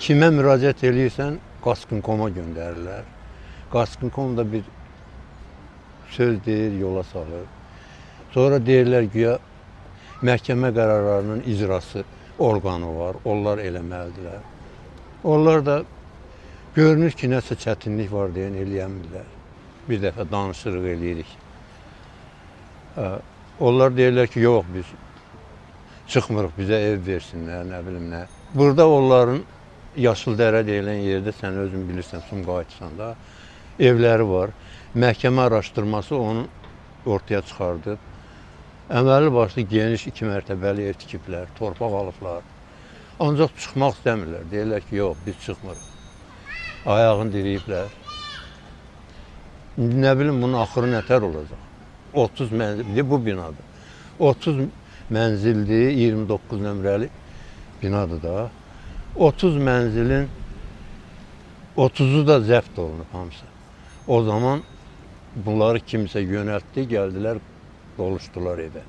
Kimə müraciət eləyirsən, Qaskın.com-a göndərirlər. Qaskın.com da bir söz deyir, yola salır. Sonra deyirlər güya məhkəmə qərarlarının icrası orqanı var, onlar eləməlidirlər. Onlar da görünür ki, nəsə çətinlik var deyən eləyəmirlər. Bir dəfə danışırıq, eləyirik. Onlar deyirlər ki, yox, biz çıxmırıq, bizə ev versinlər, nə bilim nə. Burada onların Yaşıldərə deyilən yerdə, sən özün bilirsən, Sumqayıtsan da, evləri var. Məhkəmə araşdırması onu ortaya çıxardıb. Əməlli başlı geniş 2 mərtəbəli ev tikiblər, torpaq alıblar. Ancaq çıxmaq istəmirlər. Deyirlər ki, yox, biz çıxmırıq. Ayağını diriyiblər. Nə bilim, bunun axırı nətər olacaq? 30 mənzilli bu binadır. 30 mənzilli, 29 nömrəli binadır da. 30 mənzilin 30'u da zəbt olunub hamısı. O zaman bunları kimsə yönəltdi, gəldilər, doluşdular evə.